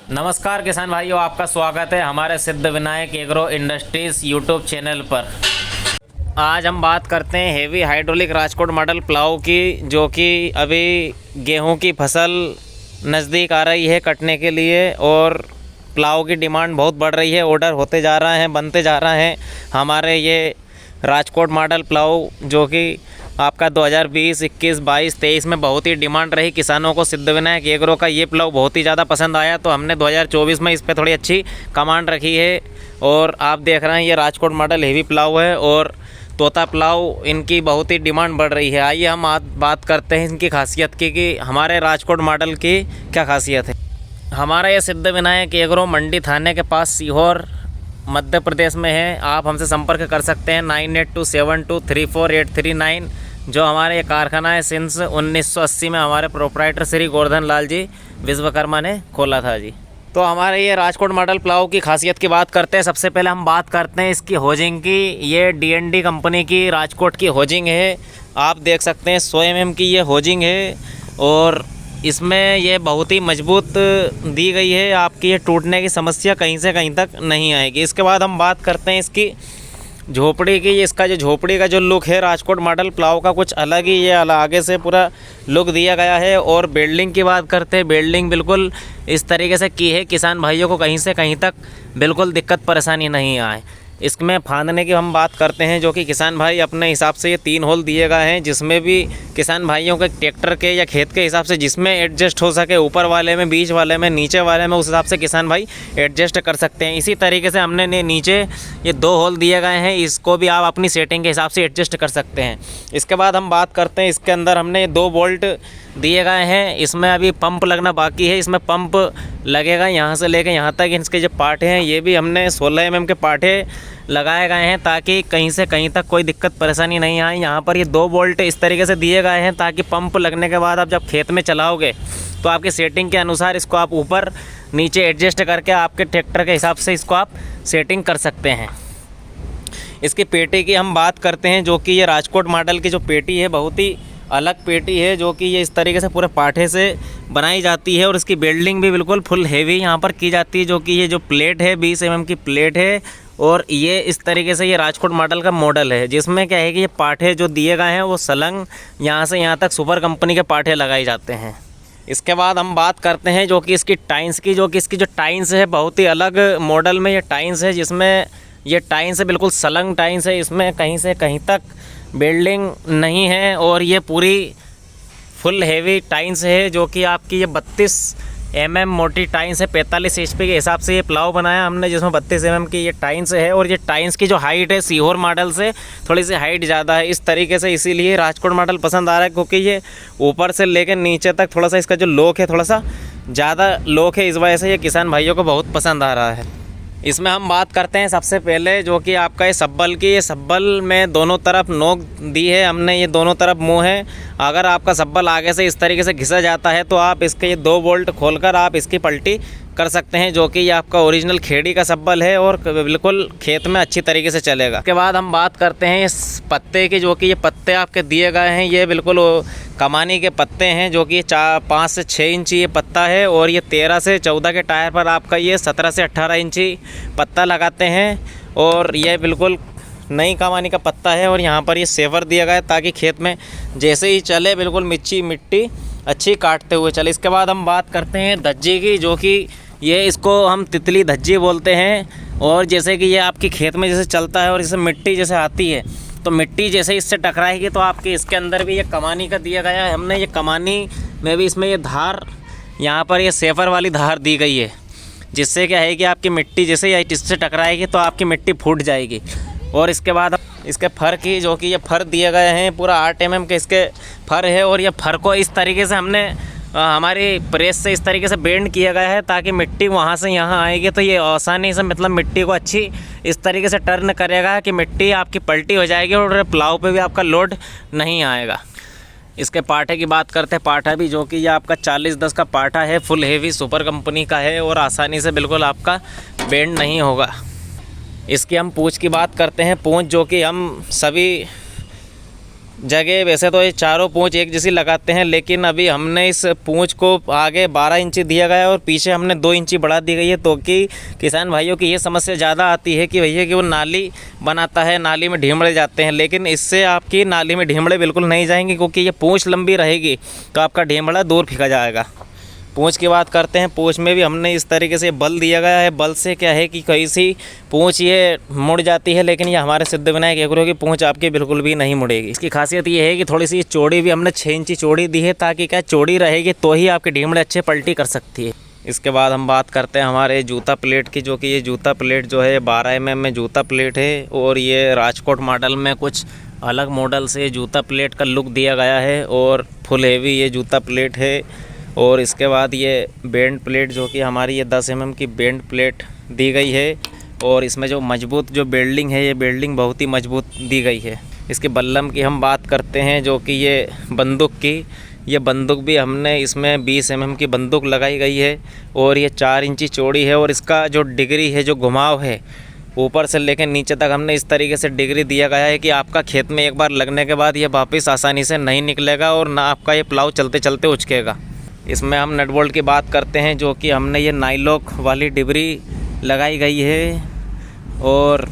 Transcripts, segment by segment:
नमस्कार किसान भाइयों, आपका स्वागत है हमारे सिद्ध Vinayak agro industries YouTube channel पर। आज हम बात करते हैं heavy hydraulic Rajkot model plough की, जो कि अभी गेहूं की फसल नज़दीक आ रही है कटने के लिए और प्लाऊ की डिमांड बहुत बढ़ रही है। ऑर्डर होते जा रहे हैं, बनते जा रहे हैं। हमारे ये राजकोट मॉडल प्लाऊ जो कि आपका 2020, 21, 22, 23 में बहुत ही डिमांड रही किसानों को। सिद्ध विनायक एग्रो का ये प्लाऊ बहुत ही ज़्यादा पसंद आया, तो हमने 2024 में इस पर थोड़ी अच्छी कमांड रखी है। और आप देख रहे हैं ये राजकोट मॉडल हेवी प्लाऊ है और तोता प्लाऊ, इनकी बहुत ही डिमांड बढ़ रही है। आइए हम आज बात करते हैं इनकी खासियत की कि हमारे राजकोट मॉडल की क्या खासियत है। हमारा ये सिद्ध विनायक एग्रो मंडी थाने के पास सीहोर मध्य प्रदेश में है। आप हमसे संपर्क कर सकते हैं 9827234839, जो हमारे ये कारखाना है सिंस 1980 में हमारे प्रोपराइटर श्री गोवर्धन लाल जी विश्वकर्मा ने खोला था जी। तो हमारे ये राजकोट मॉडल प्लाऊ की खासियत की बात करते हैं। सबसे पहले हम बात करते हैं इसकी होजिंग की। ये DND कंपनी की राजकोट की होजिंग है। आप देख सकते हैं 100 mm की ये होजिंग है और इसमें ये बहुत ही मजबूत दी गई है। आपकी ये टूटने की समस्या कहीं से कहीं तक नहीं आएगी। इसके बाद हम बात करते हैं इसकी झोपड़ी की। इसका जो झोपड़ी का जो लुक है राजकोट मॉडल प्लाऊ का कुछ अलग ही ये आगे से पूरा लुक दिया गया है। और बिल्डिंग की बात करते हैं, बिल्डिंग बिल्कुल इस तरीके से की है किसान भाइयों को कहीं से कहीं तक बिल्कुल दिक्कत परेशानी नहीं आए। इसमें फांदने की हम बात करते हैं, जो कि किसान भाई अपने हिसाब से ये 3 होल दिए गए हैं, जिसमें भी किसान भाइयों के ट्रैक्टर के या खेत के हिसाब से जिसमें एडजस्ट हो सके, ऊपर वाले में, बीच वाले में, नीचे वाले में, उस हिसाब से किसान भाई एडजस्ट कर सकते हैं। इसी तरीके से हमने नीचे ये 2 होल दिए गए हैं, इसको भी आप अपनी सेटिंग के हिसाब से एडजस्ट कर सकते हैं। इसके बाद हम बात करते हैं इसके अंदर हमने 2 बोल्ट दिए गए हैं। इसमें अभी पंप लगना बाकी है। इसमें पंप लगेगा यहाँ से लेकर यहाँ तक। इसके जो पार्ट हैं ये भी हमने 16 mm के पार्टे लगाए गए हैं, ताकि कहीं से कहीं तक कोई दिक्कत परेशानी नहीं आए। यहाँ पर ये 2 बोल्ट इस तरीके से दिए गए हैं ताकि पंप लगने के बाद आप जब खेत में चलाओगे तो आपकी सेटिंग के अनुसार इसको आप ऊपर नीचे एडजस्ट करके आपके ट्रैक्टर के हिसाब से इसको आप सेटिंग कर सकते हैं। इसकी पेटी की हम बात करते हैं, जो कि ये राजकोट मॉडल की जो पेटी है बहुत ही अलग पेटी है, जो कि ये इस तरीके से पूरे पाठे से बनाई जाती है। और इसकी बिल्डिंग भी बिल्कुल फुल हेवी यहाँ पर की जाती है, जो कि ये जो प्लेट है 20 mm की प्लेट है। और ये इस तरीके से ये राजकोट मॉडल का मॉडल है, जिसमें क्या है कि ये पाठे जो दिए गए हैं वो सलंग यहाँ से यहाँ तक सुपर कंपनी के पाठे लगाए जाते हैं। इसके बाद हम बात करते हैं जो कि इसकी टाइन्स की, जो कि इसकी जो टाइन्स है बहुत ही अलग मॉडल में ये टाइन्स है, जिसमें ये टाइन्स है बिल्कुल सलंग टाइन्स है। इसमें कहीं से कहीं तक बिल्डिंग नहीं है और ये पूरी फुल हेवी टाइन्स है, जो कि आपकी ये 32 mm मोटी टाइन्स है। 45 HP के हिसाब से ये प्लाऊ बनाया हमने, जिसमें 32 mm की ये टाइन्स है। और ये टाइन्स की जो हाइट है सीहोर मॉडल से थोड़ी सी हाइट ज़्यादा है इस तरीके से, इसीलिए राजकोट मॉडल पसंद आ रहा है, क्योंकि ये ऊपर से लेकर नीचे तक थोड़ा सा इसका जो लोक है थोड़ा सा ज़्यादा लोक है। इस वजह से ये किसान भाइयों को बहुत पसंद आ रहा है। इसमें हम बात करते हैं सबसे पहले जो कि आपका ये सब्बल की। ये सब्बल में दोनों तरफ नोक दी है हमने, ये दोनों तरफ मुंह है। अगर आपका सब्बल आगे से इस तरीके से घिसा जाता है तो आप इसके ये 2 बोल्ट खोलकर आप इसकी पलटी कर सकते हैं, जो कि ये आपका ओरिजिनल खेड़ी का सब्बल है और बिल्कुल खेत में अच्छी तरीके से चलेगा। उसके बाद हम बात करते हैं इस पत्ते की, जो कि ये पत्ते आपके दिए गए हैं ये बिल्कुल कमानी के पत्ते हैं, जो कि 5 से 6 इंची ये पत्ता है। और ये 13 से 14 के टायर पर आपका ये 17 से 18 इंची पत्ता लगाते हैं। और ये बिल्कुल नई कमानी का पत्ता है और यहाँ पर ये सेवर दिया गया है ताकि खेत में जैसे ही चले बिल्कुल मिट्टी अच्छी काटते हुए चले। इसके बाद हम बात करते हैं धज्जी की, जो कि ये इसको हम तितली धज्जी बोलते हैं। और जैसे कि ये आपके खेत में जैसे चलता है और जैसे मिट्टी जैसे आती है तो मिट्टी जैसे इससे टकराएगी तो आपके इसके अंदर भी ये कमानी का दिया गया है हमने। ये कमानी में भी इसमें ये धार, यहाँ पर ये सेफर वाली धार दी गई है, जिससे क्या है कि आपकी मिट्टी जैसे इससे टकराएगी तो आपकी मिट्टी फूट जाएगी। और इसके बाद इसके फर की, जो कि ये फर दिए गए हैं पूरा 8 mm के इसके फर है। और ये फर को इस तरीके से हमने हमारी प्रेस से इस तरीके से बेंड किया गया है ताकि मिट्टी वहाँ से यहाँ आएगी तो ये आसानी से मतलब मिट्टी को अच्छी इस तरीके से टर्न करेगा कि मिट्टी आपकी पलटी हो जाएगी और प्लाऊ पे भी आपका लोड नहीं आएगा। इसके पाठे की बात करते हैं। पाठा भी जो कि ये आपका 40-10 का पाठा है, फुल हेवी सुपर कंपनी का है और आसानी से बिल्कुल आपका बेंड नहीं होगा। इसकी हम पूँछ की बात करते हैं। पूँछ जो कि हम सभी जगह वैसे तो ये चारों पूँछ एक जैसी लगाते हैं, लेकिन अभी हमने इस पूँछ को आगे 12 इंची दिया गया है और पीछे हमने 2 इंची बढ़ा दी गई है, तो कि किसान भाइयों की ये समस्या ज़्यादा आती है कि भैया कि वो नाली बनाता है, नाली में ढीमड़े जाते हैं, लेकिन इससे आपकी नाली में ढीमड़े बिल्कुल नहीं जाएंगे, क्योंकि ये पूँछ लंबी रहेगी तो आपका ढीमड़ा दूर फेंका जाएगा। पूँछ की बात करते हैं, पूँछ में भी हमने इस तरीके से बल दिया गया है। बल से क्या है कि कहीं सी पूँछ ये मुड़ जाती है, लेकिन ये हमारे सिद्धिविनायक एग्रो की पूँछ आपकी बिल्कुल भी नहीं मुड़ेगी। इसकी खासियत ये है कि थोड़ी सी चौड़ी भी हमने 6 इंची चौड़ी दी है, ताकि क्या चौड़ी रहेगी तो ही आपकी ढीमड़े अच्छे पलटी कर सकती है। इसके बाद हम बात करते हैं हमारे जूता प्लेट की, जो कि ये जूता प्लेट जो है 12 mm में जूता प्लेट है, और ये राजकोट मॉडल में कुछ अलग मॉडल से जूता प्लेट का लुक दिया गया है और फुल हेवी ये जूता प्लेट है। और इसके बाद ये बैंड प्लेट, जो कि हमारी ये 10 mm की बैंड प्लेट दी गई है, और इसमें जो मजबूत जो बेल्डिंग है, ये बेल्डिंग बहुत ही मजबूत दी गई है। इसके बल्लम की हम बात करते हैं, जो कि ये बंदूक की, ये बंदूक भी हमने इसमें 20 mm की बंदूक लगाई गई है, और ये 4 इंची चौड़ी है, और इसका जो डिग्री है, जो घुमाव है, ऊपर से लेकर नीचे तक हमने इस तरीके से डिग्री दिया गया है कि आपका खेत में एक बार लगने के बाद ये वापस आसानी से नहीं निकलेगा, और ना आपका ये प्लाव चलते चलते उचकेगा। इसमें हम नट बोल्ट की बात करते हैं, जो कि हमने ये नाइलॉक वाली डिबरी लगाई गई है, और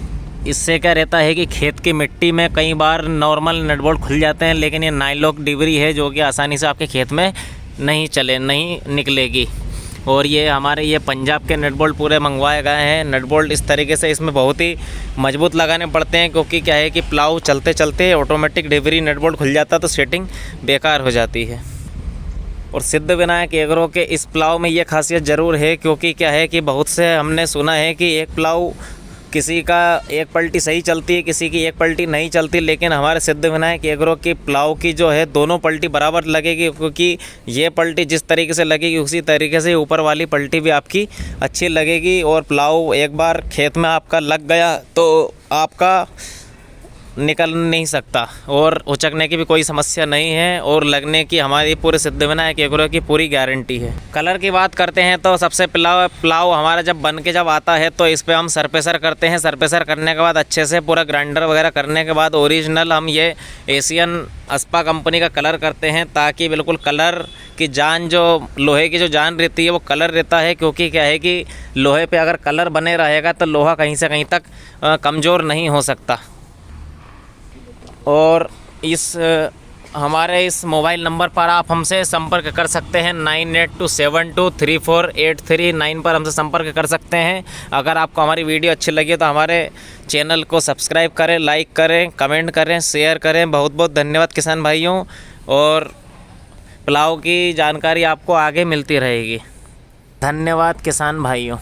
इससे क्या रहता है कि खेत की मिट्टी में कई बार नॉर्मल नट बोल्ट खुल जाते हैं, लेकिन ये नाइलॉक डिबरी है जो कि आसानी से आपके खेत में नहीं निकलेगी। और ये हमारे ये पंजाब के नट बोल्ट पूरे मंगवाए गए हैं। नट बोल्ट इस तरीके से इसमें बहुत ही मजबूत लगाने पड़ते हैं, क्योंकि क्या है कि प्लाव चलते चलते ऑटोमेटिक डिबरी नट बोल्ट खुल जाता है तो सेटिंग बेकार हो जाती है। और सिद्धिविनायक एग्रो के इस प्लाव में ये खासियत ज़रूर है, क्योंकि क्या है कि बहुत से हमने सुना है कि एक प्लाव किसी का एक पलटी सही चलती है, किसी की एक पलटी नहीं चलती, लेकिन हमारे सिद्धिविनायक एग्रो की प्लाव की जो है दोनों पलटी बराबर लगेगी, क्योंकि ये पलटी जिस तरीके से लगेगी उसी तरीके से ऊपर वाली पलटी भी आपकी अच्छी लगेगी। और प्लाव एक बार खेत में आपका लग गया तो आपका निकल नहीं सकता, और उचकने की भी कोई समस्या नहीं है, और लगने की हमारी पूरे सिद्धिविनायक एग्रो की पूरी गारंटी है। कलर की बात करते हैं तो सबसे प्लाव हमारा जब बन के जब आता है तो इस पर हम सरपेसर करते हैं। सरपेसर करने के बाद अच्छे से पूरा ग्राइंडर वगैरह करने के बाद ओरिजिनल हम ये एशियन अस्पा कंपनी का कलर करते हैं, ताकि बिल्कुल कलर की जान, जो लोहे की जो जान रहती है वो कलर रहता है। क्योंकि क्या है कि लोहे पे अगर कलर बने रहेगा तो लोहा कहीं से कहीं तक कमज़ोर नहीं हो सकता। और इस हमारे इस मोबाइल नंबर पर आप हमसे संपर्क कर सकते हैं। 9827234839 पर हमसे संपर्क कर सकते हैं। अगर आपको हमारी वीडियो अच्छी लगी तो हमारे चैनल को सब्सक्राइब करें, लाइक करें, कमेंट करें, शेयर करें। बहुत बहुत धन्यवाद किसान भाइयों, और प्लाव की जानकारी आपको आगे मिलती रहेगी। धन्यवाद किसान भाइयों।